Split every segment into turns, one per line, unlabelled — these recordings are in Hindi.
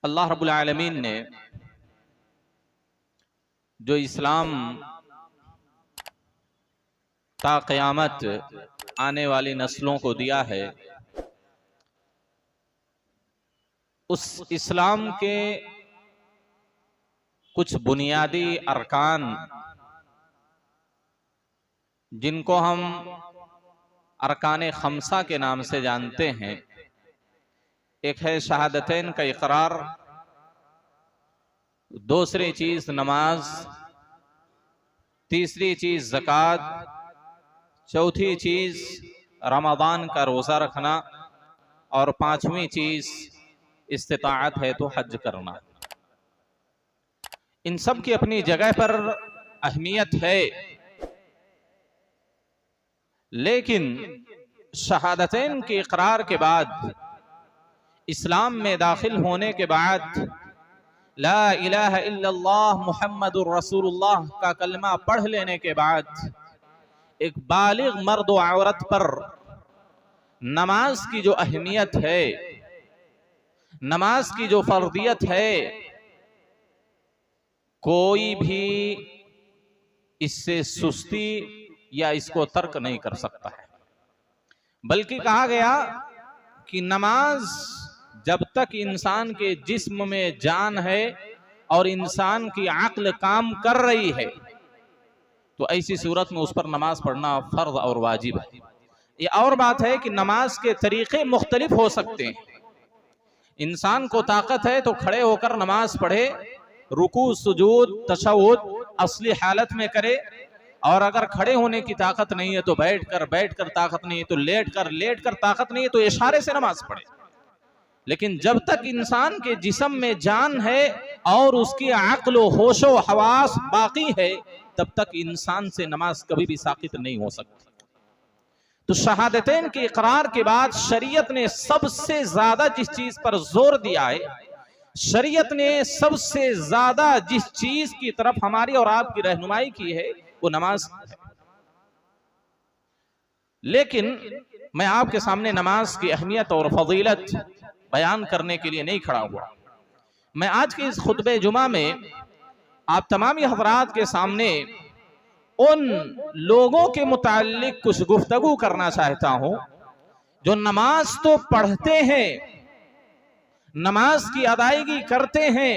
अल्लाह रब्बुल आलमीन ने जो इस्लाम ता क़यामत आने वाली नस्लों को दिया है, उस इस्लाम के कुछ बुनियादी अरकान जिनको हम अरकान खमसा के नाम से जानते हैं, एक है शहादतैन का इकरार, दूसरी चीज नमाज, तीसरी चीज ज़कात, चौथी चीज रमज़ान का रोज़ा रखना और पांचवी चीज इस्तिताअत है तो हज करना। इन सब की अपनी जगह पर अहमियत है, लेकिन शहादतैन के इकरार के बाद, इस्लाम में दाखिल होने के बाद, ला इलाहा इल्लल्लाह मुहम्मदुर रसूलुल्लाह का कलमा पढ़ लेने के बाद, एक बालिग मर्द व औरत पर नमाज की जो अहमियत है, नमाज की जो फर्दियत है, कोई भी इससे सुस्ती या इसको तर्क नहीं कर सकता है। बल्कि कहा गया कि नमाज जब तक इंसान के जिस्म में जान है और इंसान की अक्ल काम कर रही है, तो ऐसी सूरत में उस पर नमाज पढ़ना फर्ज और वाजिब है। ये और बात है कि नमाज के तरीके मुख्तलिफ हो सकते हैं। इंसान को ताकत है तो खड़े होकर नमाज पढ़े, रुकू सुजूद तशहुद असली हालत में करे, और अगर खड़े होने की ताकत नहीं है तो बैठकर ताकत नहीं है तो लेटकर ताकत नहीं है तो इशारे से नमाज पढ़े। लेकिन जब तक इंसान के जिस्म में जान है और उसकी अक्ल होशो हवास बाकी है, तब तक इंसान से नमाज कभी भी साकित नहीं हो सकती। तो शहादतैन के इकरार के बाद शरीयत ने सबसे ज्यादा जिस चीज पर जोर दिया है, शरीयत ने सबसे ज्यादा जिस चीज की तरफ हमारी और आपकी रहनुमाई की है, वो नमाज है। लेकिन मैं आपके सामने नमाज की अहमियत और फजीलत बयान करने के लिए नहीं खड़ा हुआ। मैं आज के इस खुतबे जुमा में आप तमामी हज़रात के सामने उन लोगों के मुताल्लिक कुछ गुफ्तगू करना चाहता हूं जो नमाज तो पढ़ते हैं, नमाज की अदायगी करते हैं,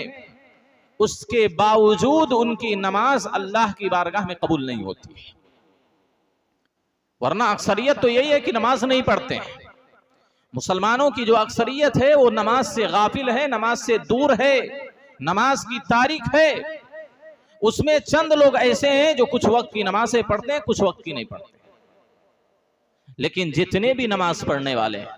उसके बावजूद उनकी नमाज अल्लाह की बारगाह में कबूल नहीं होती है। वरना अक्सरियत तो यही है कि नमाज नहीं पढ़ते हैं। मुसलमानों की जो अक्सरियत है वो नमाज से गाफिल है, नमाज से दूर है, नमाज की तारीख है। उसमें चंद लोग ऐसे हैं जो कुछ वक्त की नमाजें पढ़ते हैं, कुछ वक्त की नहीं पढ़ते। लेकिन जितने भी नमाज पढ़ने वाले हैं,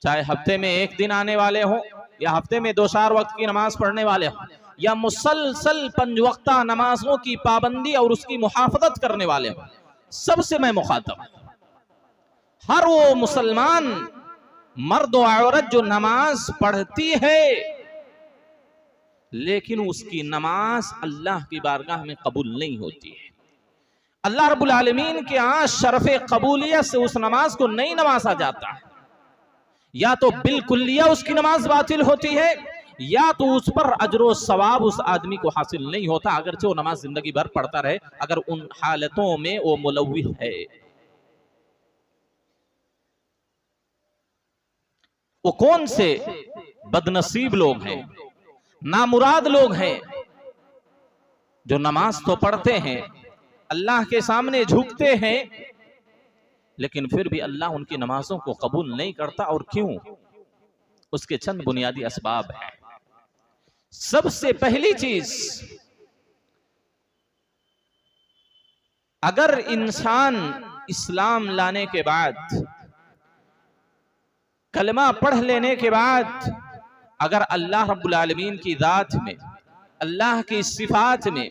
चाहे हफ्ते में एक दिन आने वाले हो या हफ्ते में 2-4 वक्त की नमाज पढ़ने वाले हो, या मुसलसल 5 वक्ता नमाजों की पाबंदी और उसकी मुहाफजत करने वाले हो, सबसे मैं मुखातब। हर वो मुसलमान मर्द और औरत जो नमाज पढ़ती है लेकिन उसकी नमाज अल्लाह की बारगाह में कबूल नहीं होती है, अल्लाह रब्बुल आलमीन के यहाँ शरफ़े कबूलियत से उस नमाज को नहीं नवाजा जाता है। या तो बिल्कुलिया उसकी नमाज बातिल होती है, या तो उस पर अजरो सवाब उस आदमी को हासिल नहीं होता, अगरचे वो नमाज जिंदगी भर पढ़ता रहे, अगर उन हालतों में वो मुलव्विह है। वो कौन से बदनसीब लोग हैं, नामुराद लोग हैं जो नमाज तो पढ़ते हैं, अल्लाह के सामने झुकते हैं, लेकिन फिर भी अल्लाह उनकी नमाजों को कबूल नहीं करता। और क्यों? उसके चंद बुनियादी असबाब हैं। सबसे पहली चीज, अगर इंसान इस्लाम लाने के बाद, कलमा पढ़ लेने के बाद, अगर अल्लाह रब्बुल आलमीन की जात में, अल्लाह की सिफात में,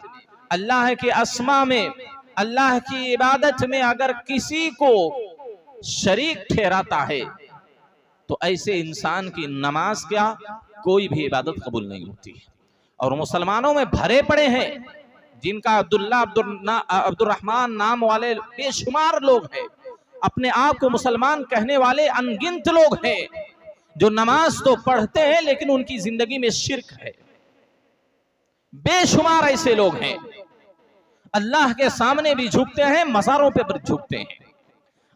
अल्लाह के अस्मा में, अल्लाह की इबादत में अगर किसी को शरीक ठहराता है, तो ऐसे इंसान की नमाज क्या, कोई भी इबादत कबूल नहीं होती है। और मुसलमानों में भरे पड़े हैं जिनका अब्दुर्रहमान नाम वाले बेशुमार लोग हैं, अपने आप को मुसलमान कहने वाले अनगिनत लोग हैं, जो नमाज तो पढ़ते हैं लेकिन उनकी जिंदगी में शिर्क है। बेशुमार ऐसे लोग हैं, अल्लाह के सामने भी झुकते हैं, मज़ारों पे भी झुकते हैं,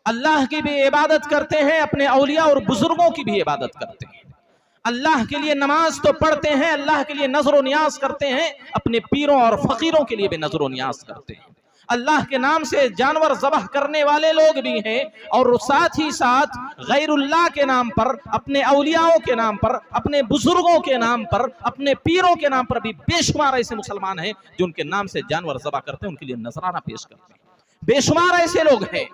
अल्लाह की भी इबादत करते हैं, अपने औलिया और बुजुर्गों की भी इबादत करते हैं, अल्लाह के लिए नमाज तो पढ़ते हैं, अल्लाह के लिए नजर नियाज करते हैं, अपने पीरों और फकीरों के लिए भी नजर नियाज करते हैं। अल्लाह के नाम से जानवर ज़बह करने वाले लोग भी हैं, और साथ ही साथ गैरुल्लाह के नाम पर, अपने औलियाओं के नाम पर, अपने बुजुर्गों के नाम पर, अपने पीरों के नाम पर भी बेशुमार ऐसे मुसलमान हैं जो उनके नाम से जानवर ज़बह करते हैं, उनके लिए नजराना पेश करते हैं। बेशुमार ऐसे लोग हैं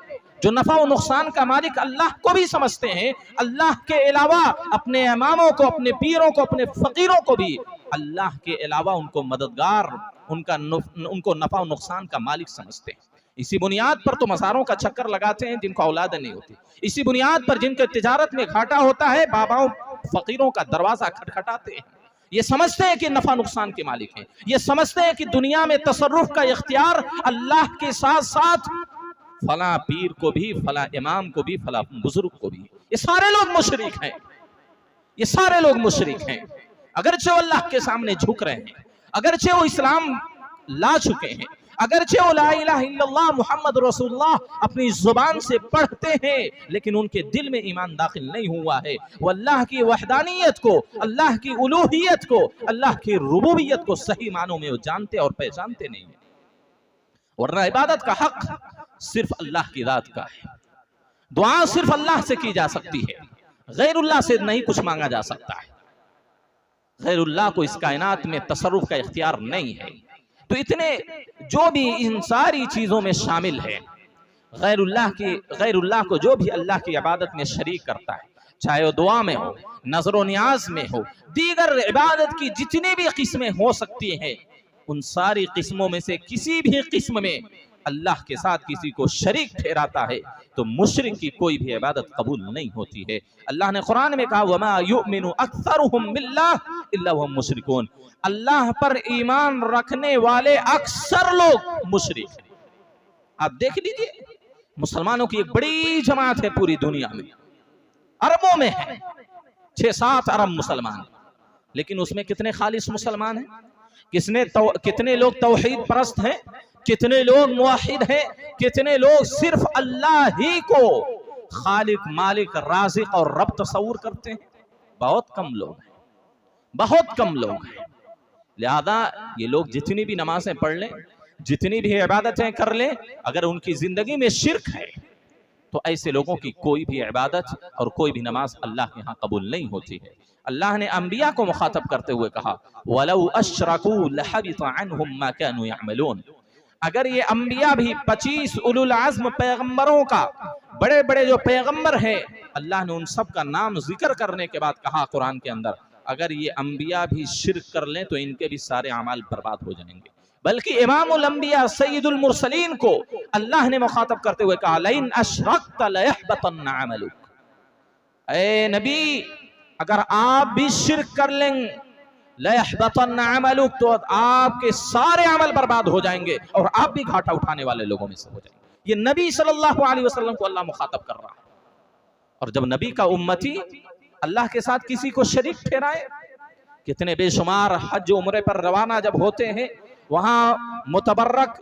जो नफा और नुकसान का मालिक अल्लाह को भी समझते हैं, अल्लाह के अलावा अपने इमामों को, अपने पीरों को, अपने फकीरों को भी अल्लाह के अलावा उनको मददगार, उनको नफा और नुकसान का मालिक समझते हैं। इसी बुनियाद पर तो मज़ारों का चक्कर लगाते हैं जिनको औलाद नहीं होती, इसी बुनियाद पर जिनके तिजारत में घाटा होता है बाबाओं फकीरों का दरवाजा खटखटाते हैं। ये समझते हैं कि नफा नुकसान के मालिक हैं, ये समझते हैं कि दुनिया में तसर्रुफ का इख्तियार अल्लाह के साथ साथ फला पीर को भी, फला इमाम को भी, फला बुजुर्ग को भी। ये सारे लोग मुशरिक हैं, ये सारे लोग मुशरिक हैं। अगरचे वो अल्लाह के सामने झुक रहे हैं, अगरचे वो इस्लाम ला चुके हैं, अगरचे वो ला इलाहा इल्लल्लाह मुहम्मद रसूलुल्लाह अपनी जुबान से पढ़ते हैं, लेकिन उनके दिल में ईमान दाखिल नहीं हुआ है। वो अल्लाह की वहदानियत को, अल्लाह की उलूहियत को, अल्लाह की रुबूबियत को सही मानों में वो जानते और पहचानते नहीं है। वरना इबादत का हक सिर्फ अल्लाह की जात का है, दुआ सिर्फ अल्लाह से की जा सकती है, गैरुल्लाह से नहीं कुछ मांगा जा सकता है। गैरुल्लाह को इस कायनात में तसर्रुफ का इख्तियार नहीं है। तो इतने जो भी इन सारी चीजों में शामिल है, गैरुल्लाह को जो भी अल्लाह की इबादत में शरीक करता है, चाहे वो दुआ में हो, नजर नियाज में हो, दीगर इबादत की जितनी भी किस्में हो सकती हैं, उन सारी किस्मों में से किसी भी किस्म में अल्लाह के साथ किसी को शरीक ठहराता है तो मुशरिक की कोई भी इबादत कबूल नहीं होती है। अल्लाह ने कुरान में कहा वमा युमिनु अक्सरुहुम बिल्लाह इल्ला वहुम मुशरिकून, अल्लाह पर ईमान रखने वाले अक्सर लोग मुशरिक हैं। आप देख लीजिए, मुसलमानों की एक बड़ी जमात है पूरी दुनिया में, अरबों में है, 6-7 अरब मुसलमान, लेकिन उसमें कितने खालिस मुसलमान हैं? कितने लोग तौहीद परस्त हैं, कितने लोग मुवाहिद हैं, कितने लोग सिर्फ अल्लाह ही को खालिक, मालिक, राज़िक और रब तस्वूर करते हैं? बहुत कम लोग हैं, बहुत कम लोग हैं। लिहाजा ये लोग जितनी भी नमाजें पढ़ लें, जितनी भी इबादतें कर लें, अगर उनकी जिंदगी में शिर्क है तो ऐसे लोगों की कोई भी इबादत और कोई भी नमाज अल्लाह के यहाँ कबूल नहीं होती है। अल्लाह ने अंबिया को मुखातब करते हुए कहा वलौ अशरकू लहबिता अन्हुम मा कानू यअमलून, अगर ये अंबिया भी 25 उलुल आज़्म पैगंबरों का, बड़े बड़े जो पैगंबर हैं, अल्लाह ने उन सब का नाम जिक्र करने के बाद कहा कुरान के अंदर, अगर ये अंबिया भी शिर्क कर लें तो इनके भी सारे अमाल बर्बाद हो जाएंगे। बल्कि इमामुल अंबिया सय्यिदुल मुरसलीन को अल्लाह ने मुखातब करते हुए कहा लइन अशरकत लयहबतन्न अमलुक, ऐ नबी अगर आप भी शिर्क कर लेंगे, लयहबतन्न अमलुक, तो आपके सारे अमल बर्बाद हो जाएंगे और आप भी घाटा उठाने वाले लोगों में से हो जाएंगे। ये नबी सल्लल्लाहु अलैहि वसल्लम को अल्लाह मुखातब कर रहा है। और जब नबी का उम्मती अल्लाह के साथ किसी को शरीक ठहराए, कितने बेशुमार हज उम्रे पर रवाना जब होते हैं, वहां मुतबर्रक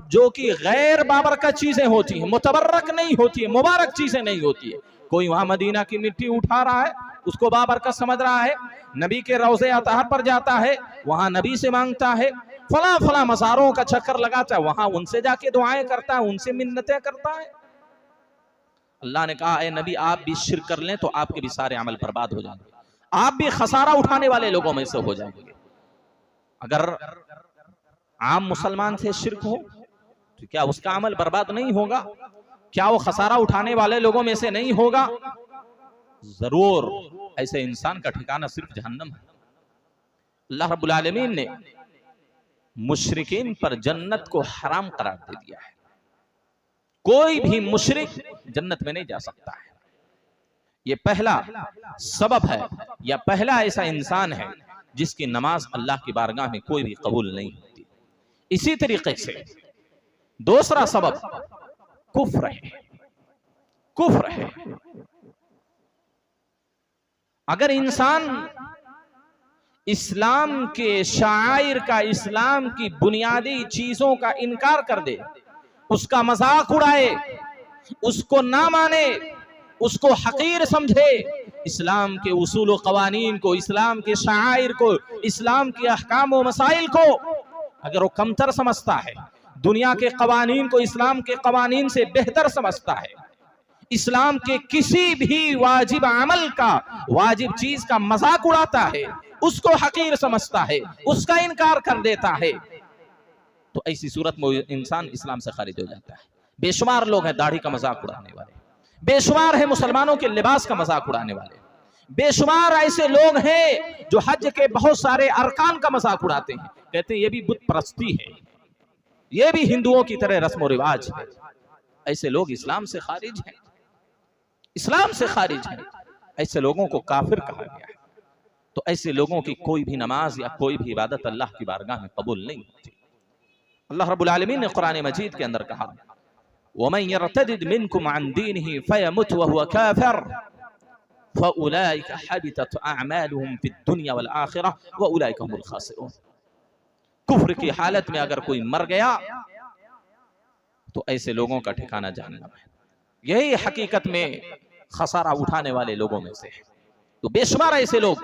जो कि गैर बाबरकत चीजें होती हैं, मुतबर्रक नहीं होती है, मुबारक चीजें नहीं होती है। कोई वहां मदीना की मिट्टी उठा रहा है, उसको बाबरकत समझ रहा है, नबी के रोज़े अतहर पर जाता है, वहां नबी से मांगता है, फला फला मज़ारों का चक्कर लगाता है, वहां उनसे जाके दुआएं करता है, उनसे मिन्नतें करता है। अल्लाह ने कहा, ए नबी आप भी शिर्क कर लें तो आपके भी सारे अमल बर्बाद हो जाएंगे, आप भी खसारा उठाने वाले लोगों में से हो जाएंगे। अगर आम मुसलमान से शिर्क हो तो क्या उसका अमल बर्बाद नहीं होगा? क्या वो खसारा उठाने वाले लोगों में से नहीं होगा? जरूर ऐसे इंसान का ठिकाना सिर्फ जहन्नम है। अल्लाह रब्बुल आलमीन ने मुशरिकीन पर जन्नत को हराम करार दे दिया है। कोई भी मुशरिक जन्नत में नहीं जा सकता है। ये पहला सबब है या पहला ऐसा इंसान है जिसकी नमाज अल्लाह की बारगाह में कोई भी कबूल नहीं होती। इसी तरीके से दूसरा सबब कुफ्र है। कुफ्र है। अगर इंसान इस्लाम के शायर का, इस्लाम की बुनियादी चीजों का इनकार कर दे, उसका मजाक उड़ाए, उसको ना माने, उसको हकीर समझे, इस्लाम के उसूल व कवानीन को, इस्लाम के शायर को, इस्लाम के अहकाम व मसाइल को अगर वो कमतर समझता है, दुनिया के कवानीन को इस्लाम के कवानीन से बेहतर समझता है, इस्लाम के किसी भी वाजिब अमल का, वाजिब चीज का मजाक उड़ाता है, उसको हकीर समझता है, उसका इनकार कर देता है, तो ऐसी सूरत में इंसान इस्लाम से खारिज हो जाता है। बेशुमार लोग हैं दाढ़ी का मजाक उड़ाने वाले, बेशुमार है मुसलमानों के लिबास का मजाक उड़ाने वाले, बेशुमार ऐसे लोग हैं जो हज के बहुत सारे अरकान का मजाक उड़ाते हैं, कहते हैं ये भी बुत परस्ती है, ये भी हिंदुओं की तरह रस्म और रिवाज है। ऐसे लोग इस्लाम से खारिज हैं, इस्लाम से खारिज हैं। ऐसे लोगों को काफिर कहा गया है। तो ऐसे लोगों की कोई भी नमाज या कोई भी इबादत अल्लाह की बारगाह में कबूल नहीं होती। अल्लाह रब्बुल आलमीन ने कुरान मजीद के अंदर कहा, वमन यर्तदिद मिनकुम अन दीनिही फयमुत वहुव काफिर फउलाइका हबितत अअमालुहुम फिद दुनिया वल आखिरह वउलाइका हुमुल खासिरून। कुफ्र की हालत में अगर कोई मर गया तो ऐसे लोगों का ठिकाना जहन्नम है। यही हकीकत में खसारा उठाने वाले लोगों में से है। तो बेशुमार ऐसे लोग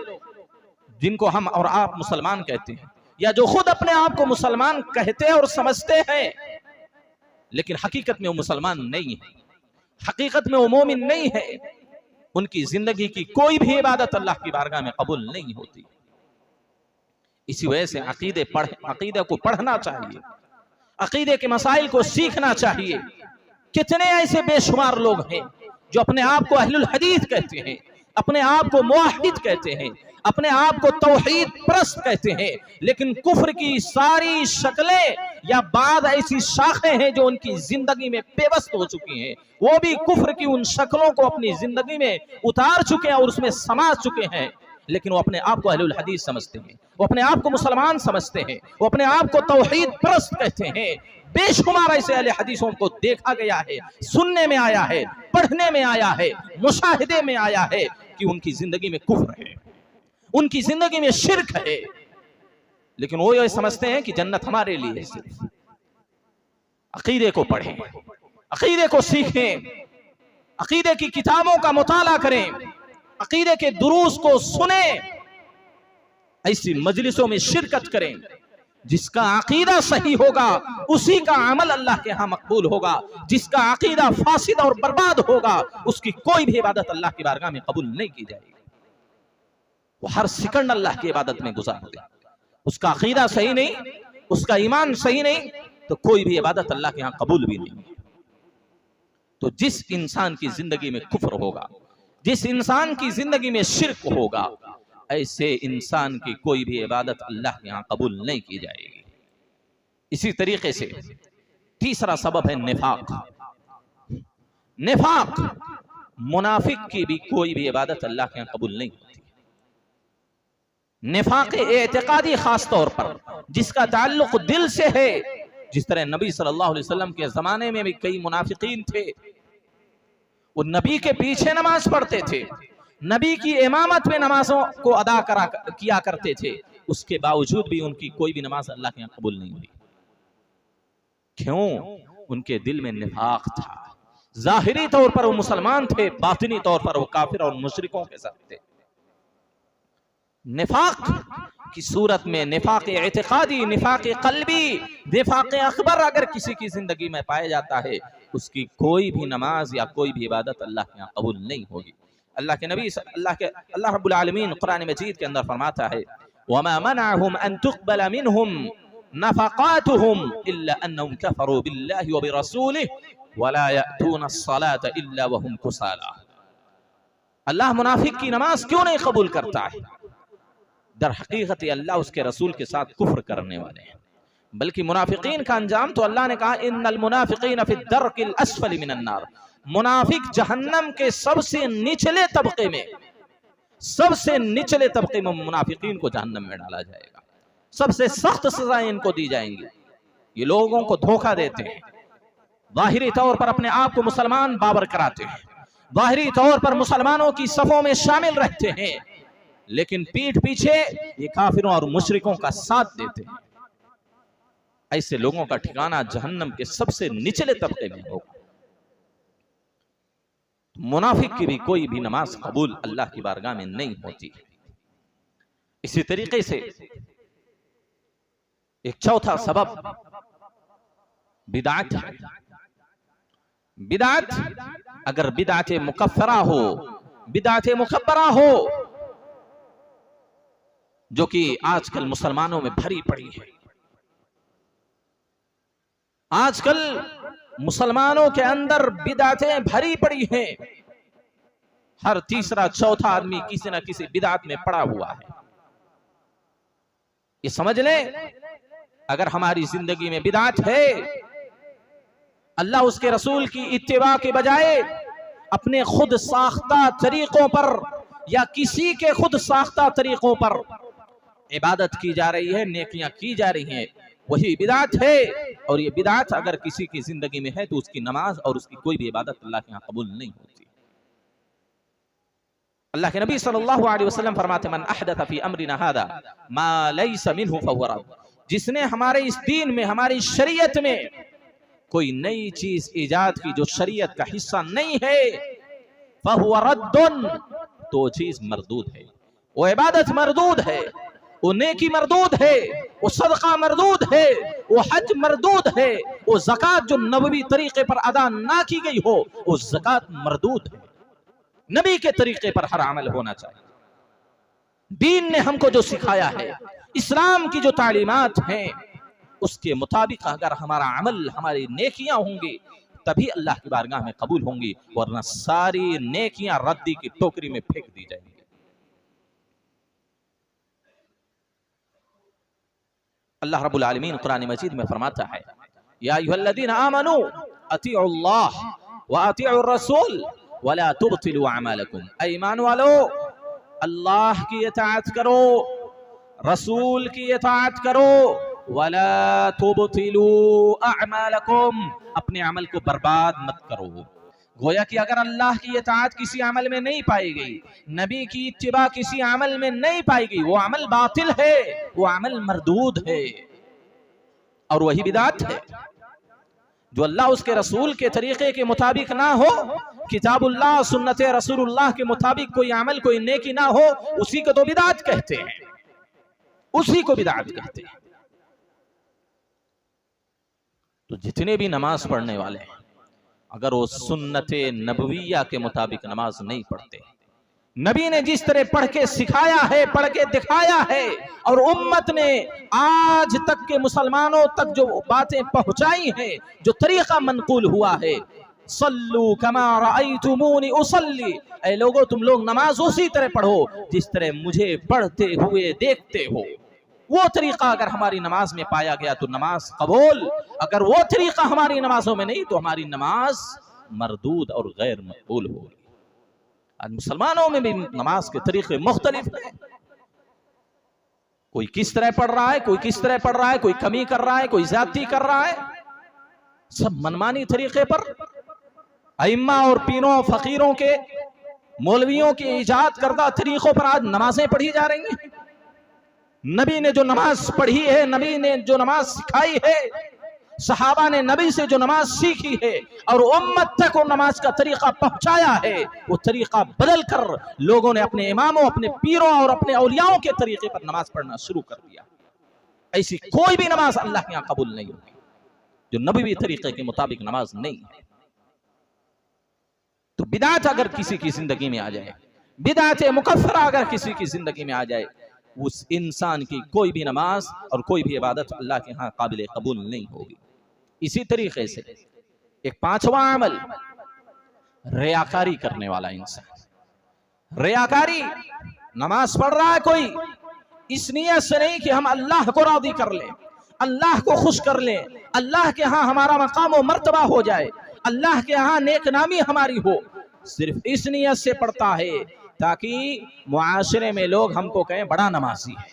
जिनको हम और आप मुसलमान कहते हैं, या जो खुद अपने आप को मुसलमान कहते हैं और समझते हैं, लेकिन हकीकत में वो मुसलमान नहीं है, हकीकत में वो मोमिन नहीं है, उनकी जिंदगी की कोई भी इबादत अल्लाह की बारगाह में कबूल नहीं होती। इसी वजह से अकीदे को पढ़ना चाहिए, अकीदे के मसाइल को सीखना चाहिए। कितने ऐसे बेशुमार लोग हैं जो अपने आप को अहलुल हदीस कहते हैं, अपने आप को मुवाहिद कहते हैं, अपने आप को तौहीद परस्त कहते हैं, लेकिन कुफ्र की सारी शक्लें या बाद ऐसी शाखें हैं जो उनकी जिंदगी में पेवस्त हो चुकी हैं, वो भी कुफ्र की उन शक्लों को अपनी जिंदगी में उतार चुके हैं और उसमें समा चुके हैं, लेकिन वो अपने आप को अहलुल हदीस समझते हैं, वो अपने आप को मुसलमान समझते हैं, वो अपने आप को तौहीद परस्त कहते हैं। बेशुमार ऐसे अहले हदीसों को देखा गया है, सुनने में आया है, पढ़ने में आया है, मुशाहिदे में आया है कि उनकी जिंदगी में कुफ्र है, उनकी जिंदगी में शिर्क है, लेकिन वो ये समझते हैं कि जन्नत हमारे लिए है। सिर्फ अकीदे को पढ़ें, अकीदे को सीखें, अकीदे की किताबों का मुताला करें, अकीदे के दुरूस को सुने, ऐसी मजलिसों में शिरकत करें। जिसका अकीदा सही होगा उसी का अमल अल्लाह के यहाँ मकबूल होगा, जिसका अकीदा फासिद और बर्बाद होगा उसकी कोई भी इबादत अल्लाह की बारगाह में कबूल नहीं की जाएगी। वो हर सेकंड अल्लाह की इबादत में गुजार दे, उसका अकीदा सही नहीं, उसका ईमान सही नहीं, तो कोई भी इबादत अल्लाह के यहाँ कबूल भी नहीं। तो जिस इंसान की जिंदगी में कुफ्र होगा, जिस इंसान की जिंदगी में शिर्क होगा, ऐसे इंसान की कोई भी इबादत अल्लाह के यहाँ कबूल नहीं की जाएगी। इसी तरीके से तीसरा सबब है निफाक। निफाक, मुनाफिक की भी कोई भी इबादत अल्लाह के यहाँ कबूल नहीं होती। निफाक एतिकादी खास तौर पर जिसका ताल्लुक दिल से है, जिस तरह नबी सल्लल्लाहु अलैहि वसल्लम के जमाने में भी कई मुनाफिकीन थे, वो नबी के पीछे नमाज पढ़ते थे, नबी की इमामत में नमाजों को अदा किया करते थे, उसके बावजूद भी उनकी कोई भी नमाज अल्लाह के यहाँ कबूल नहीं हुई। क्यों? उनके दिल में निफाक था। जाहिरी तौर पर वो मुसलमान थे, बातिनी तौर पर वो काफिर और मुशरिकों के साथ थे। निफाक की सूरत में निफाक एतिकादी, निफाक कल्बी, निफाक अकबर अगर किसी की जिंदगी में पाया जाता है, उसकी कोई भी नमाज या कोई भी इबादत अल्लाह के यहाँ कबूल नहीं होगी। अल्लाह के नबी अल्लाह रब्बुल आलमीन कुरान मजीद के अंदर फरमाता है, वमा मनअहुम अन तुक़बल मिनहुम नफ़क़ातुहुम इल्ला अन्नहुम कफ़रू बिल्लाहि व बिरसूलिहि वला यअतूना अस्सलात इल्ला वहुम कुसाला। अल्लाह मुनाफिक की नमाज क्यों नहीं कबूल करता है? दर हकीकत अल्लाह उसके रसूल के साथ कुफ्र करने वाले हैं। बल्कि मुनाफिकीन का अंजाम तो अल्लाह ने कहा, इन्नल मुनाफिकीन फि दर्किल अस्फली मिनन नार। मुनाफिक जहन्नम के सबसे निचले तबके में, सबसे निचले तबके में मुनाफिकीन को जहन्नम में डाला जाएगा। सबसे सख्त सजाएं इनको दी जाएंगी। ये लोगों को धोखा देते हैं, जाहिरी तौर पर अपने आप को मुसलमान बाबर कराते हैं, जाहिरी तौर पर मुसलमानों की सफों में शामिल रहते हैं, लेकिन पीठ पीछे ये काफिरों और मुशरिकों का साथ देते हैं। ऐसे लोगों का ठिकाना जहन्नम के सबसे निचले तबके में होगा। मुनाफिक की भी कोई भी नमाज कबूल अल्लाह की बारगाह में नहीं होती। इसी तरीके से एक चौथा सबब बिदात है। बिदात, अगर बिदात मुकफ्फरा हो, बिदात मुकब्बरा हो, जो कि आजकल मुसलमानों में भरी पड़ी है। आजकल मुसलमानों के अंदर बिदातें भरी पड़ी हैं। हर तीसरा चौथा आदमी किसी ना किसी बिदात में पड़ा हुआ है। ये समझ लें, अगर हमारी जिंदगी में बिदात है, अल्लाह उसके रसूल की इत्तिबा के बजाय अपने खुद साख्ता तरीकों पर या किसी के खुद साख्ता तरीकों पर इबादत की जा रही है, नेकियां की जा रही हैं, वही बिदात है। और ये बिदात अगर किसी की जिंदगी में है तो उसकी नमाज और उसकी कोई भी इबादत अल्लाह के यहाँ कबूल नहीं होती। अल्लाह के नबी सल्लल्लाहु अलैहि वसल्लम फरमाते, मन अहदथ फी अमरिना हादा मा लैसा मिन्हु फहुव रद्द। जिसने हमारे इस दीन में, हमारी शरीयत में कोई नई चीज इजाद की जो शरीयत का हिस्सा नहीं है, फहुव रद्दुन, तो चीज मरदूद है, वो इबादत मरदूद है, वो नेकी मरदूद है, वो सदका मरदूद है, वो हज मरदूद है, वो ज़कात जो नबवी तरीके पर अदा ना की गई हो, वो ज़कात मरदूद है। नबी के तरीके पर हर अमल होना चाहिए। दीन ने हमको जो सिखाया है, इस्लाम की जो तालीमात हैं, उसके मुताबिक अगर हमारा अमल, हमारी नेकियां होंगी, तभी अल्लाह की बारगाह में कबूल होंगी, वरना सारी नेकियां रद्दी की टोकरी में फेंक दी जाएंगी। अल्लाह रब्बुल आलमीन कुरान मजीद में फरमाता है, या अय्युहल्लज़ीना आमनू अतीउल्लाह व अतीउर रसूल वला तुबतिलू अमालकुम। ऐ ईमान वालो, अल्लाह की इताअत करो, रसूल की इताअत करो, वला तुबतिलू अमालकुम, अपने अमल को बर्बाद मत करो। गोया कि अगर अल्लाह की इताअत किसी अमल में नहीं पाई गई, नबी की इत्तिबा किसी अमल में नहीं पाई गई, वो अमल बातिल है, वो अमल मरदूद है, और वही बिदात है। जो अल्लाह उसके रसूल के तरीके के मुताबिक ना हो, किताबुल्लाह सुन्नत रसूलुल्लाह के मुताबिक कोई अमल, कोई नेकी ना हो, उसी को तो बिदात कहते हैं, उसी को बिदात कहते हैं। तो जितने भी नमाज पढ़ने वाले हैं, अगर वो सुन्नत नबविया के मुताबिक नमाज नहीं पढ़ते, नबी ने जिस तरह पढ़ के सिखाया है, पढ़ के दिखाया है, और उम्मत ने आज तक के मुसलमानों तक जो बातें पहुंचाई हैं, जो तरीका मनकूल हुआ है, सल्लू कमा रअयतुमूनी उसल्ली, ऐ लोगों तुम लोग नमाज उसी तरह पढ़ो जिस तरह मुझे पढ़ते हुए देखते हो। वो तरीका अगर हमारी नमाज में पाया गया तो नमाज कबूल, अगर वो तरीका हमारी नमाजों में नहीं तो हमारी नमाज मरदूद और गैर मकबूल होगी। आज मुसलमानों में भी नमाज के तरीके मुख्तलिफ हैं। कोई किस तरह पढ़ रहा है, कोई किस तरह पढ़ रहा है, कोई कमी कर रहा है, कोई ज्यादती कर रहा है, सब मनमानी तरीके पर अइम्मा और पीरों फकीरों के, मौलवियों के इजाद करदा तरीकों पर आज नमाजें पढ़ी जा रही हैं। नबी ने जो नमाज पढ़ी है, नबी ने जो नमाज सिखाई है, सहाबा ने नबी से जो नमाज सीखी है और उम्मत तक वो नमाज का तरीका पहुंचाया है, वो तरीका बदल कर लोगों ने अपने इमामों, अपने पीरों और अपने औलियाओं के तरीके पर नमाज पढ़ना शुरू कर दिया। ऐसी कोई भी नमाज अल्लाह के यहाँ कबूल नहीं होगी जो नबवी तरीके के मुताबिक नमाज नहीं है। तो बिदात अगर किसी की जिंदगी में आ जाए, बिदात मुकफ्फरा अगर किसी की जिंदगी में आ जाए, उस इंसान की कोई भी नमाज और कोई भी इबादत अल्लाह के यहाँ काबिल कबूल नहीं होगी। इसी तरीके से एक पांचवा अमल, रियाकारी करने वाला इंसान। रियाकारी, नमाज पढ़ रहा है कोई, इस नियत से नहीं कि हम अल्लाह को राजी कर लें, अल्लाह को खुश कर लें, अल्लाह के यहाँ हमारा मकाम व मर्तबा हो जाए, अल्लाह के यहाँ नेक नामी हमारी हो, सिर्फ इस नियत से पढ़ता है ताकि मुआशरे में लोग हमको कहें बड़ा नमाजी है।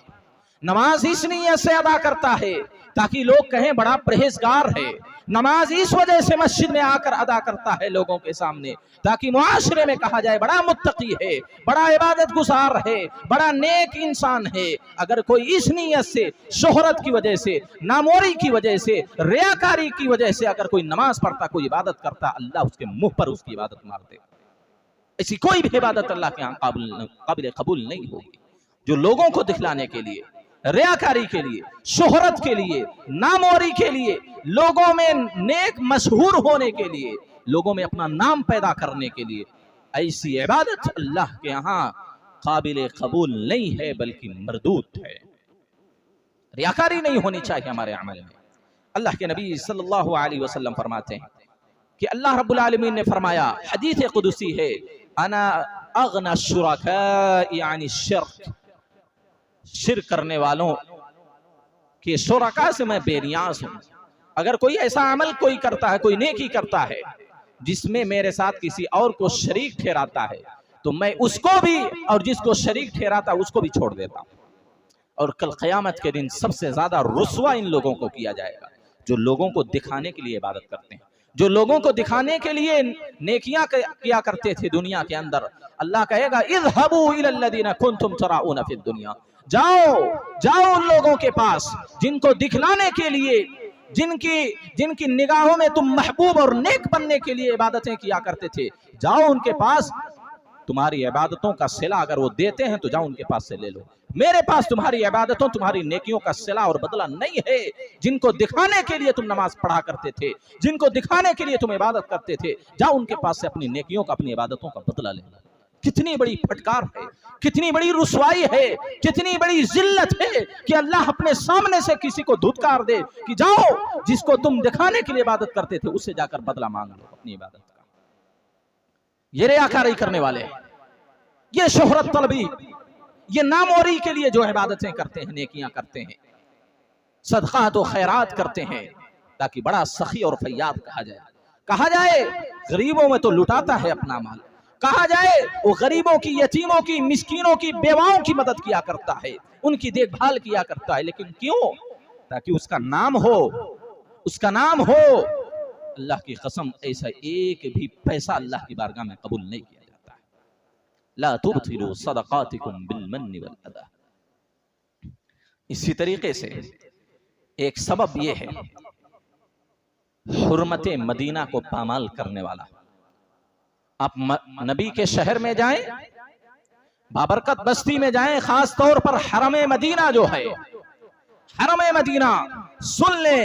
नमाज इस नियत से अदा करता है ताकि लोग कहें बड़ा परहेजगार है, नमाज इस वजह से मस्जिद में आकर अदा करता है लोगों के सामने, ताकि मुआशरे में कहा जाए बड़ा मुत्तकी है, बड़ा इबादत गुजार है, बड़ा नेक इंसान है। अगर कोई इस नीयत से, शोहरत की वजह से, नामोरी की वजह से, रियाकारी की वजह से अगर कोई नमाज पढ़ता, कोई इबादत करता, अल्लाह उसके मुंह पर उसकी इबादत मार दे। ऐसी कोई भी इबादत अल्लाह के यहाँ काबिल कबूल नहीं होगी। जो लोगों को दिखलाने के लिए, रियाकारी के लिए, शोहरत के लिए, नामोरी के लिए, लोगों में नेक मशहूर होने के लिए, लोगों में अपना नाम पैदा करने के लिए, ऐसी इबादत अल्लाह के यहाँ काबिल कबूल नहीं है, बल्कि मरदूद है। रियाकारी नहीं होनी चाहिए हमारे अमल में। अल्लाह के नबी सल्लल्लाहु अलैहि वसल्लम फरमाते हैं कि अल्लाह रब्बुल आलमीन ने फरमाया, हदीस कुदसी है, अना अगना शुरका यानी शिर्क करने वालों के शुरका से मैं बेनियाज हूं। अगर कोई ऐसा अमल कोई करता है, कोई नेकी करता है जिसमें मेरे साथ किसी और को शरीक ठहराता है, तो मैं उसको भी और जिसको शरीक ठहराता है उसको भी छोड़ देता हूं। और कल क़यामत के दिन सबसे ज्यादा रुस्वा इन लोगों को किया जाएगा जो लोगों को दिखाने के लिए इबादत करते हैं, जो लोगों को दिखाने के लिए नेकियां किया करते थे दुनिया के अंदर। अल्लाह कहेगा, इज़हबू इलल्लज़ीना कुंतुम तराऊना फिद दुनिया, जाओ उन लोगों के पास जिनको दिखलाने के लिए, जिनकी निगाहों में तुम महबूब और नेक बनने के लिए इबादतें किया करते थे, जाओ उनके पास। तुम्हारी इबादतों का सिला अगर वो देते हैं तो जाओ उनके पास से ले लो। मेरे पास तुम्हारी इबादतों, तुम्हारी नेकियों का सिला और बदला नहीं है। जिनको दिखाने के लिए तुम नमाज पढ़ा करते थे, जिनको दिखाने के लिए तुम इबादत करते थे, जाओ उनके पास से अपनी नेकियों का, अपनी इबादतों का बदला ले लो। कितनी बड़ी फटकार है, कितनी बड़ी रुसवाई है, कितनी बड़ी जिल्लत है कि अल्लाह अपने सामने से किसी को धुतकार दे कि जाओ जिसको तुम दिखाने के लिए इबादत करते थे उससे जाकर बदला मांग लो अपनी इबादत का। ये रियाकारी करने वाले, ये शोहरत तलबी, ये नामोरी के लिए जो इबादतें करते हैं, नेकियां करते हैं, सदक़ात और खैरात करते हैं, ताकि बड़ा सखी और फैयाद कहा जाए गरीबों में तो लुटाता है अपना माल, कहा जाए वो गरीबों की, यतीमों की, मिस्कीनों की, बेवाओं की मदद किया करता है, उनकी देखभाल किया करता है। लेकिन क्यों? ताकि उसका नाम हो, उसका नाम हो। अल्लाह की कसम, ऐसा एक भी पैसा अल्लाह की बारगाह में कबूल नहीं किया जाता है। ला तुबतिलू सदक़ातिकुम बिलमन्नि वल अदा। इसी तरीके से एक सबब यह है, हुर्मत मदीना को पामाल करने वाला। आप नबी के शहर में जाएं, बाबरकत बस्ती में जाएं, खास तौर पर हरम मदीना जो है, हरम मदीना सुन ले,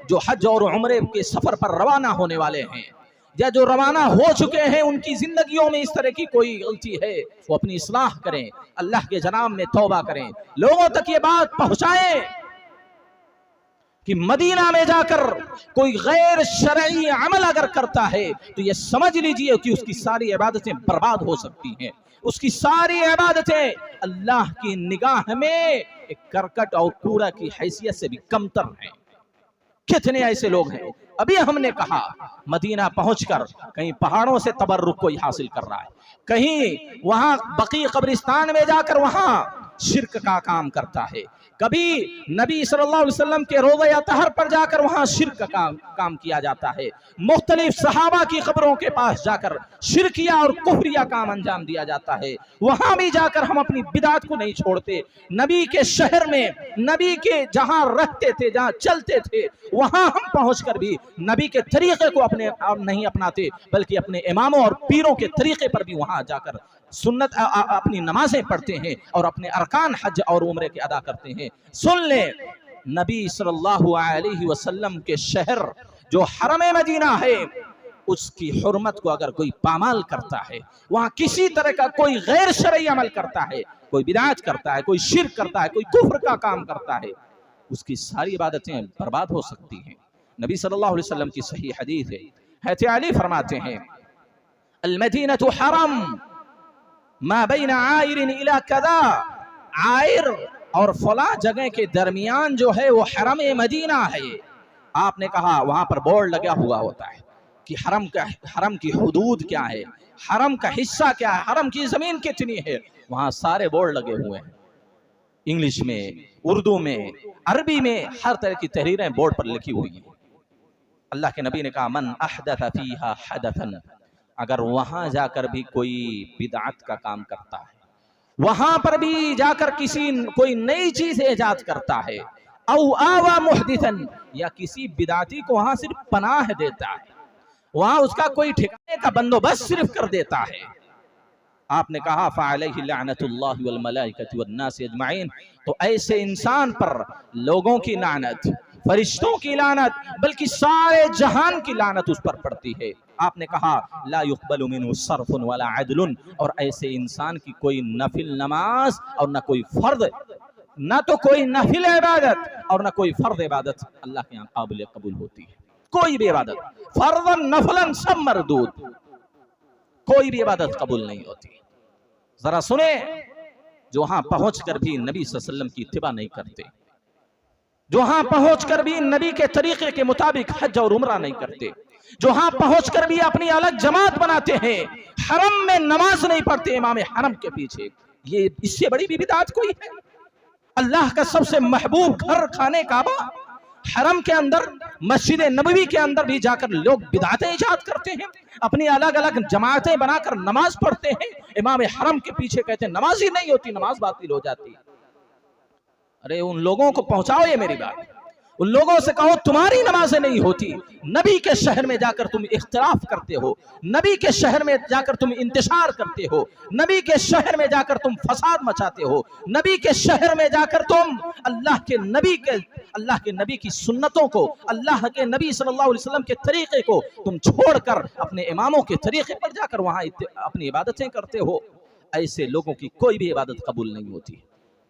जो हज और उम्रे के सफर पर रवाना होने वाले हैं या जो रवाना हो चुके हैं, उनकी जिंदगियों में इस तरह की कोई गलती है वो अपनी इस्लाह करें, अल्लाह के जनाब में तौबा करें, लोगों तक ये बात पहुंचाएं कि मदीना में जाकर कोई गैर शरई अमल अगर करता है तो ये समझ लीजिए कि उसकी सारी इबादतें बर्बाद हो सकती हैं, उसकी सारी इबादतें अल्लाह की निगाह में एक करकट और कूड़ा की हैसियत से भी कमतर हैं। कितने ऐसे लोग हैं, अभी हमने कहा मदीना पहुंचकर कहीं पहाड़ों से तबर्रुक कोई हासिल कर रहा है, कहीं वहां बकी कब्रिस्तान में जाकर वहां शिर्क का काम करता है, कभी नबी सल्लल्लाहु अलैहि वसल्लम के रोज़े अतहर पर जाकर वहां शिर्क का काम किया जाता है, मुख्तलिफ सहाबा की कब्रों के पास जाकर शिरकिया और कुफरिया काम अंजाम दिया जाता है। वहां भी जाकर हम अपनी बिदात को नहीं छोड़ते। नबी के शहर में, नबी के जहां रहते थे, जहां चलते थे, वहां हम पहुंचकर भी नबी के तरीके को अपने नहीं अपनाते, बल्कि अपने इमामों और पीरों के तरीके पर भी वहां जाकर सुन्नत अपनी नमाजें पढ़ते हैं और अपने अरकान हज और उम्रे के अदा करते हैं। सुन ले, नबी सल्लल्लाहु अलैहि वसल्लम के शहर जो हरम मदीना है, उसकी हुर्मत को अगर कोई पामाल करता है, वहां किसी तरह का कोई गैर शरई अमल करता है, कोई बिदात करता है, कोई शिर्क करता है, कोई कुफ्र का काम करता है, उसकी सारी इबादतें बर्बाद हो सकती हैं। नबी सल्लल्लाहु अलैहि वसल्लम की सही हदीस है, हज़रत अली फरमाते हैं, अल मदीनतु हरम मा बैन आयरिन इला कदा, आयर और फला जगह के दरमियान जो है वो हरम मदीना है। आपने कहा वहां पर बोर्ड लगा हुआ होता है कि हरम की हुदूद क्या है, हरम का हिस्सा क्या है, हरम की जमीन कितनी है, वहां सारे बोर्ड लगे हुए हैं, इंग्लिश में, उर्दू में, अरबी में, हर तरह की तहरीरें बोर्ड पर लिखी हुई हैं। अल्लाह के नबी ने कहा मन अहदथ फीहा हदथन, अगर वहां जाकर भी कोई बिदअत का काम करता है, वहां पर भी जाकर कोई नई चीज ईजाद करता है, औ आवा मुहदिसन, या किसी बिदाती को वहां सिर्फ पनाह देता है, वहां उसका कोई ठिकाने का बंदोबस्त सिर्फ कर देता है, आपने कहा फ़अलैहि लअनतुल्लाहि वल मलाइकति वन नास अजमईन, तो ऐसे इंसान पर लोगों की लानत, फरिश्तों की लानत, बल्कि सारे जहान की लानत उस पर पड़ती है। आपने कहा ला युक़बलु मिन्हु सर्फ़ुन वला अदलुन, और ऐसे इंसान की कोई नफिल नमाज और न कोई फर्द, न तो कोई नफिल इबादत और न कोई फर्द इबादत अल्लाह के यहाँ काबिल कबूल होती है। कोई भी इबादत, फर्दन नफलन सब मरदूद, कोई भी इबादत कबूल नहीं होती। जरा सुने, जो वहां पहुंचकर भी नबी सल्लल्लाहु अलैहि वसल्लम की इत्तिबा नहीं करते, जो वहां पहुंचकर भी नबी के तरीके के मुताबिक हज और उम्रा नहीं करते, जो वहां पहुंचकर भी अपनी अलग जमात बनाते हैं, हरम में नमाज नहीं पढ़ते इमाम हरम के पीछे, ये इससे बड़ी भी बिदअत कोई है? अल्लाह का सबसे महबूब घर खाने काबा, हरम के अंदर मस्जिद नबवी के अंदर भी जाकर लोग बिदअतें इजाद करते हैं, अपनी अलग अलग जमातें बनाकर नमाज पढ़ते हैं, इमाम हरम के पीछे कहते हैं नमाज ही नहीं होती, नमाज बातिल हो जाती है। अरे उन लोगों को पहुंचाओ ये मेरी बात, उन लोगों से कहो तुम्हारी नमाजें नहीं होती, नबी के शहर में जाकर तुम इख्तिलाफ करते हो, नबी के शहर में जाकर तुम इंतशार करते हो, नबी के शहर में जाकर तुम फसाद मचाते हो, नबी के शहर में जाकर तुम अल्लाह के नबी की सुन्नतों को, अल्लाह के नबी सल्लल्लाहु अलैहि वसल्लम के तरीके को तुम छोड़कर अपने इमामों के तरीके पर जाकर वहां अपनी इबादतें करते हो। ऐसे लोगों की कोई भी इबादत कबूल नहीं होती,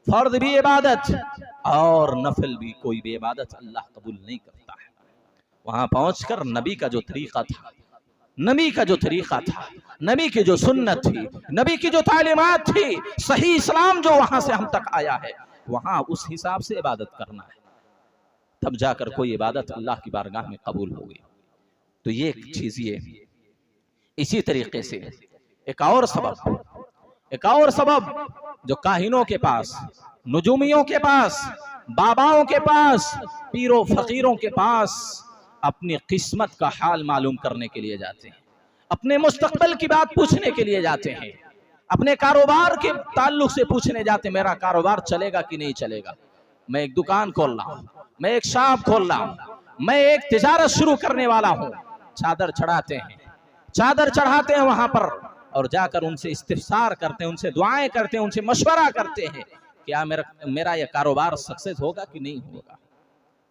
फर्द भी इबादत और नफल भी कोई भी इबादत अल्लाह कबूल नहीं करता है। वहां पहुंचकर नबी का जो तरीका था, नबी का जो तरीका था, नबी की जो सुन्नत थी, नबी की जो तालीमात थी, सही इस्लाम जो वहां से हम तक आया है, वहां उस हिसाब से इबादत करना है, तब जाकर कोई इबादत अल्लाह की बारगाह में कबूल होगी। तो ये एक चीज, ये इसी तरीके से एक और सबब जो काहिनों के पास, नुजूमियों के पास, बाबाओं के पास, पीरों फकीरों के पास अपनी किस्मत का हाल मालूम करने के लिए जाते हैं, अपने मुस्तकबिल की बात पूछने के लिए जाते हैं, अपने कारोबार के ताल्लुक से पूछने जाते हैं मेरा कारोबार चलेगा कि नहीं चलेगा, मैं एक दुकान खोल रहा हूँ, मैं एक शॉप खोल रहा हूँ, मैं एक तिजारत शुरू करने वाला हूँ। चादर चढ़ाते हैं वहां पर, और जाकर उनसे इस्तिफ्सार करते हैं, उनसे दुआएं करते हैं, उनसे मशवरा करते हैं क्या मेरा यह कारोबार सक्सेस होगा कि नहीं होगा।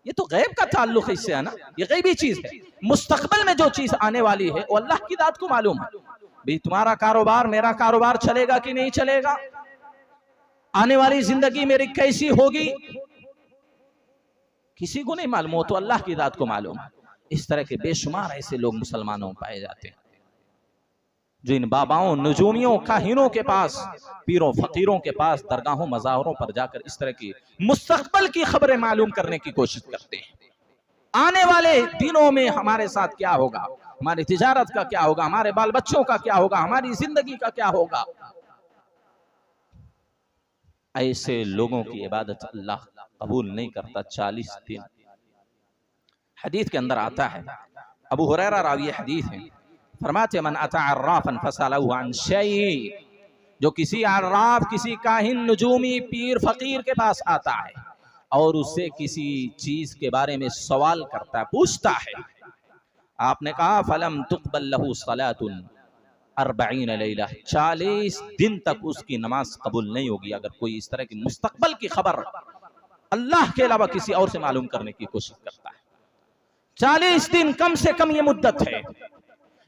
ये तो गैब का ताल्लुक इससे है ना, ये गैबी चीज है। मुस्तकबिल में जो चीज आने वाली है वो अल्लाह की जात को मालूम है। भाई तुम्हारा कारोबार, मेरा कारोबार चलेगा कि नहीं चलेगा, आने वाली जिंदगी मेरी कैसी होगी, किसी को नहीं मालूम, हो तो अल्लाह की जात को मालूम है। इस तरह के बेशुमार ऐसे लोग मुसलमानों में पाए जाते हैं जो इन बाबाओं, नजूमियों, काहिनों के पास, पीरों फकीरों के पास, दरगाहों मज़ारों पर जाकर इस तरह की मुस्तकबिल की खबरें मालूम करने की कोशिश करते हैं। आने वाले दिनों में हमारे साथ क्या होगा, हमारी तिजारत का क्या होगा, हमारे बाल बच्चों का क्या होगा, हमारी जिंदगी का क्या होगा। ऐसे लोगों की इबादत अल्लाह कबूल नहीं करता 40 दिन। हदीस के अंदर आता है, अबू हुरैरा रावी हदीस है, फरमाते मन अता अर्राफन फसलहु अन शै, जो किसी अर्राफ, किसी काहिन, नजूमी, पीर फकीर के पास आता है और उससे किसी चीज के बारे में सवाल करता है, पूछता है, आपने कहा फलम तुक़बल लहु सलातुन 40 लैला, 40 दिन तक उसकी नमाज कबूल नहीं होगी अगर कोई इस तरह की मुस्तकबिल की खबर अल्लाह के अलावा किसी और से मालूम करने की कोशिश करता है। 40 दिन कम से कम ये मुद्दत है,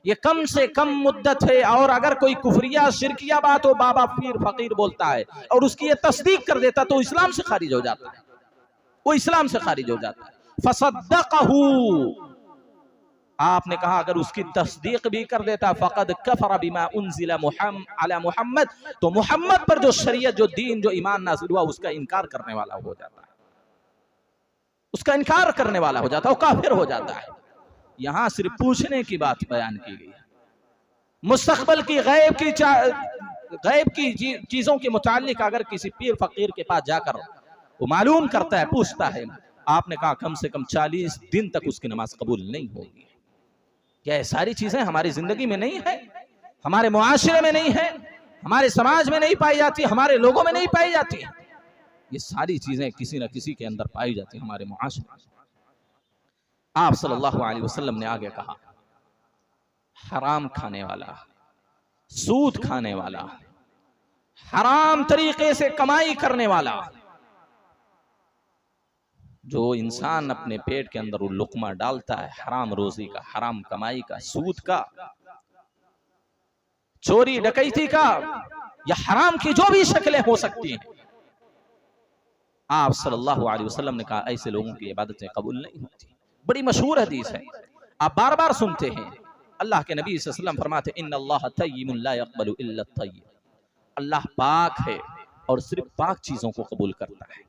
ये कम से कम मुद्दत है। और अगर कोई कुफरिया शिरकिया बात हो, बाबा पीर फकीर बोलता है और उसकी ये तस्दीक कर देता तो इस्लाम से खारिज हो जाता है, वो इस्लाम से खारिज हो जाता है। फसद्दक़हू, आपने कहा अगर उसकी तस्दीक भी कर देता, फ़क़द कफ़र बिमा उन्ज़िला अला मुहम्मद, तो मुहम्मद पर जो शरीयत, जो दीन, जो ईमान नाज़िल हुआ उसका इनकार करने वाला हो जाता है, उसका इनकार करने वाला हो जाता है, वो काफिर हो जाता है। यहां सिर्फ पूछने की बात बयान की गई है, मुस्तकबिल की गैब की चीजों के मुताल्लिक अगर किसी पीर फकीर के पास जाकर वो मालूम करता है, पूछता है, आपने कहा कम से कम 40 दिन तक उसकी नमाज कबूल नहीं होगी। क्या ये सारी चीजें हमारी जिंदगी में नहीं है, हमारे मुआशरे में नहीं है, हमारे समाज में नहीं पाई जाती, हमारे लोगों में नहीं पाई जाती? ये सारी चीजें किसी न किसी के अंदर पाई जाती हमारे मुआशरे में। आप सल्लल्लाहु अलैहि वसल्लम ने आगे कहा, हराम खाने वाला, सूद खाने वाला, हराम तरीके से कमाई करने वाला, जो इंसान अपने पेट के अंदर वो लुकमा डालता है हराम रोजी का, हराम कमाई का, सूद का, चोरी डकैती का, या हराम की जो भी शक्लें हो सकती हैं, आप सल्लल्लाहु अलैहि वसल्लम ने कहा ऐसे लोगों की इबादतें कबूल नहीं होती। बड़ी मशहूर हदीस है, आप बार बार सुनते हैं। अल्लाह के नबी सल्लल्लाहु अलैहि वसल्लम फरमाते इन्नल्लाह तय्यिबुन ला यक़बलु इल्ला तय्यिब, अल्लाह पाक है और सिर्फ पाक चीजों को कबूल करता है।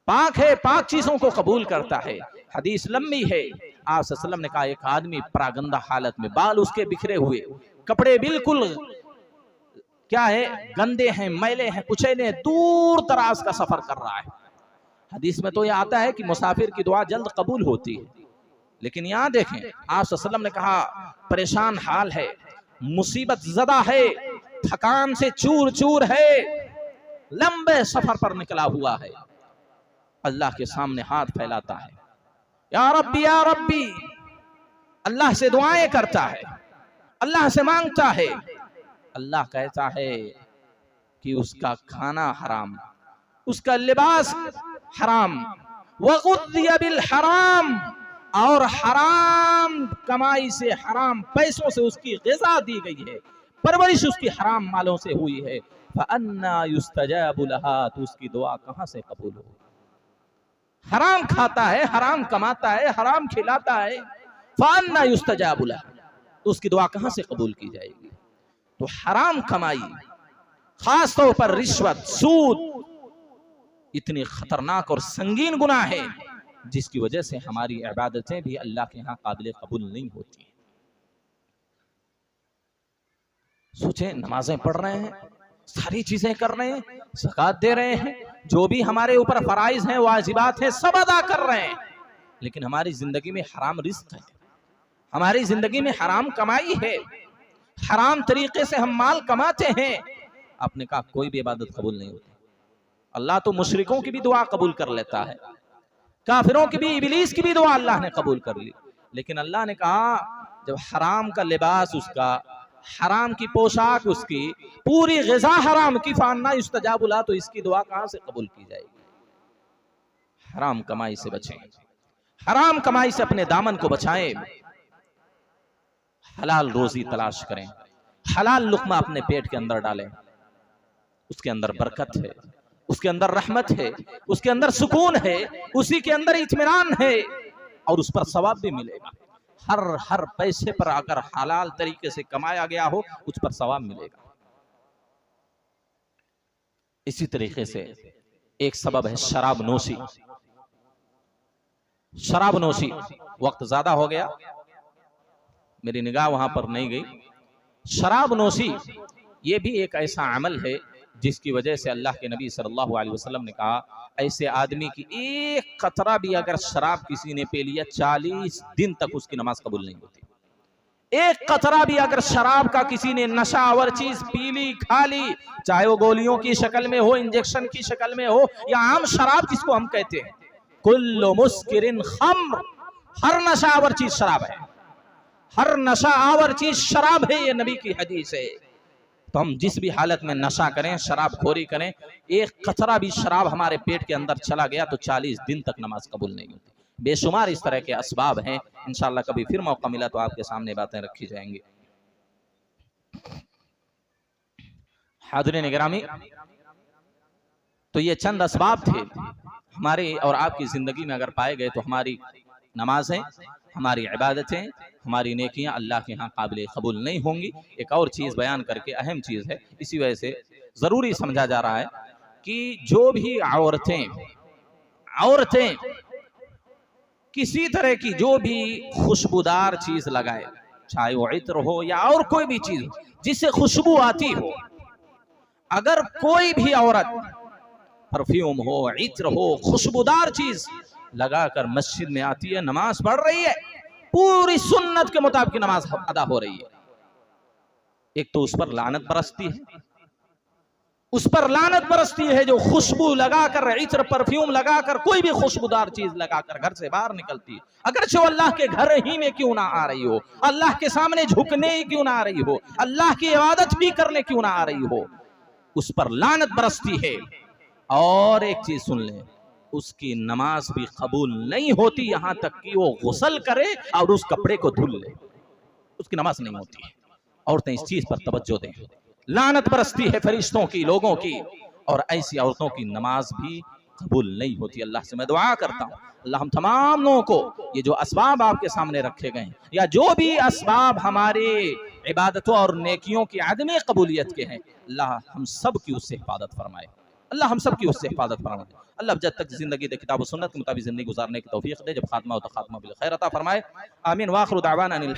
पाक है, पाक चीजों को कबूल करता है। हदीस लंबी है। आप सल्लल्लाहु अलैहि वसल्लम ने कहा एक आदमी परागंदा हालत में, बाल उसके बिखरे हुए, कपड़े बिल्कुल क्या है, गंदे हैं, मैले हैं, कुचैले, दूर दराज का सफर कर रहा है। हदीस में तो यह आता है कि मुसाफिर की दुआ जल्द कबूल होती है, लेकिन यहां देखें आप सल्लल्लाहु अलैहि वसल्लम ने कहा परेशान हाल है, मुसीबत ज़दा है, थकान से चूर चूर है, लंबे सफर पर निकला हुआ है, अल्लाह के सामने हाथ फैलाता है, या रब्बी या रब्बी, अल्लाह से दुआएं करता है, अल्लाह से मांगता है। अल्लाह कहता है कि उसका खाना हराम, उसका लिबास हराम, वग़ुज़िया बिल हराम, और हराम कमाई से, हराम पैसों से उसकी ग़िज़ा दी गई है, परवरिश उसकी हराम मालों से हुई है। फ़अन्ना युस्तजाबु लहा, तो उसकी दुआ कहाँ से कबूल होगी? हराम खाता है, हराम कमाता है, हराम खिलाता है, फ़अन्ना युस्तजाबु लहा, तो उसकी दुआ कहाँ से कबूल की जाएगी? तो हराम कमाई, खास तौर पर रिश्वत, सूद, इतनी खतरनाक और संगीन गुनाह है जिसकी वजह से हमारी इबादतें भी अल्लाह के यहाँ काबिल कबूल नहीं होती। सोचें, नमाजें पढ़ रहे हैं, सारी चीजें कर रहे हैं, ज़कात दे रहे हैं, जो भी हमारे ऊपर फराइज हैं, वाजिबात हैं, सब अदा कर रहे हैं, लेकिन हमारी जिंदगी में हराम रिस्क है, हमारी जिंदगी में हराम कमाई है, हराम तरीके से हम माल कमाते हैं। आपने कहा कोई भी इबादत कबूल नहीं होती। अल्लाह तो मुशरिकों की भी दुआ कबूल कर लेता है, काफिरों की भी, इबलीस की भी दुआ अल्लाह ने कबूल कर ली, लेकिन अल्लाह ने कहा जब हराम का लिबास उसका, हराम की पोशाक उसकी, पूरी ग़िज़ा हराम की, फ़अन्ना युस्तजाबु लहा, तो इसकी दुआ कहां से कबूल की जाएगी? हराम कमाई से बचें, हराम कमाई से अपने दामन को बचाएं, हलाल रोजी तलाश करें, हलाल लुक़मा अपने पेट के अंदर डालें, उसके अंदर बरकत है, उसके अंदर रहमत है, उसके अंदर सुकून है, उसी के अंदर इत्मीनान है, और उस पर सवाब भी मिलेगा। हर पैसे पर अगर हलाल तरीके से कमाया गया हो, उस पर सवाब मिलेगा। इसी तरीके से एक सबब है शराब नोशी। शराब नोशी, वक्त ज्यादा हो गया, मेरी निगाह वहां पर नहीं गई। शराब नोशी ये भी एक ऐसा अमल है जिसकी वजह से अल्लाह के नबी सल्लल्लाहु अलैहि वसल्लम ने कहा ऐसे आदमी की एक कतरा भी अगर शराब किसी ने पी लिया, 40 दिन तक उसकी नमाज कबूल नहीं होती। एक कतरा भी अगर शराब का किसी ने नशावर चीज पी ली, खा ली, चाहे वो गोलियों की शक्ल में हो, इंजेक्शन की शक्ल में हो, या आम शराब जिसको हम कहते हैं, कुल्लु मुस्किरिन खम्र, हर नशावर चीज शराब है, हर नशावर चीज शराब है, ये नबी की हदीस है। तो हम जिस भी हालत में नशा करें, शराब खोरी करें, एक कतरा भी शराब हमारे पेट के अंदर चला गया तो 40 दिन तक नमाज कबूल नहीं होती। बेशुमार इस तरह के असबाब हैं, इंशाअल्लाह कभी फिर मौका मिला तो आपके सामने बातें रखी जाएंगी। हाज़िरीन गिरामी, तो ये चंद असबाब थे हमारे और आपकी जिंदगी में अगर पाए गए तो हमारी नमाजें, हमारी इबादतें, हमारी नेकियां अल्लाह के यहाँ काबिल कबूल नहीं होंगी। एक और चीज़ बयान करके, अहम चीज़ है, इसी वजह से ज़रूरी समझा जा रहा है कि जो भी औरतें किसी तरह की जो भी खुशबूदार चीज़ लगाए, चाहे वो इत्र हो या और कोई भी चीज़ जिससे खुशबू आती हो, अगर कोई भी औरत परफ्यूम हो, इत्र हो, खुशबूदार चीज़ लगाकर मस्जिद में आती है, नमाज पढ़ रही है, पूरी सुन्नत के मुताबिक नमाज अदा हो रही है, एक तो उस पर लानत बरसती है, उस पर लानत बरसती है जो खुशबू लगाकर, इत्र परफ्यूम लगाकर, कोई भी खुशबूदार चीज लगाकर घर से बाहर निकलती है, अगरचे अल्लाह के घर ही में क्यों ना आ रही हो, अल्लाह के सामने झुकने ही क्यों ना आ रही हो, अल्लाह की इबादत भी करने क्यों ना आ रही हो, उस पर लानत बरसती है। और एक चीज सुन ले, उसकी नमाज भी कबूल नहीं होती, यहां तक कि वो गुस्ल करे और उस कपड़े को धुल ले, उसकी नमाज नहीं होती है। औरतें इस चीज पर तवज्जो दें, लानत बरसती है फरिश्तों की, लोगों की, और ऐसी औरतों की नमाज भी कबूल नहीं होती। अल्लाह से मैं दुआ करता हूँ, अल्लाह हम तमाम लोगों को ये जो असबाब आपके सामने रखे गए हैं, या जो भी असबाब हमारे इबादतों और नेकियों की आदमी कबूलियत के हैं, अल्लाह हम सब की उससे हिफाजत फरमाए, अल्लाह हम सब की उससे हिफाजत फरमाए। अल्लाह जब तक जिंदगी दे, किताब सुन्नत के मुताबिक जिंदगी गुजारने की तौफीक दे, जब खात्मा हो तो खात्मा बिल खैर अता फरमाए। आमीन। वाखिर दावाना अनिल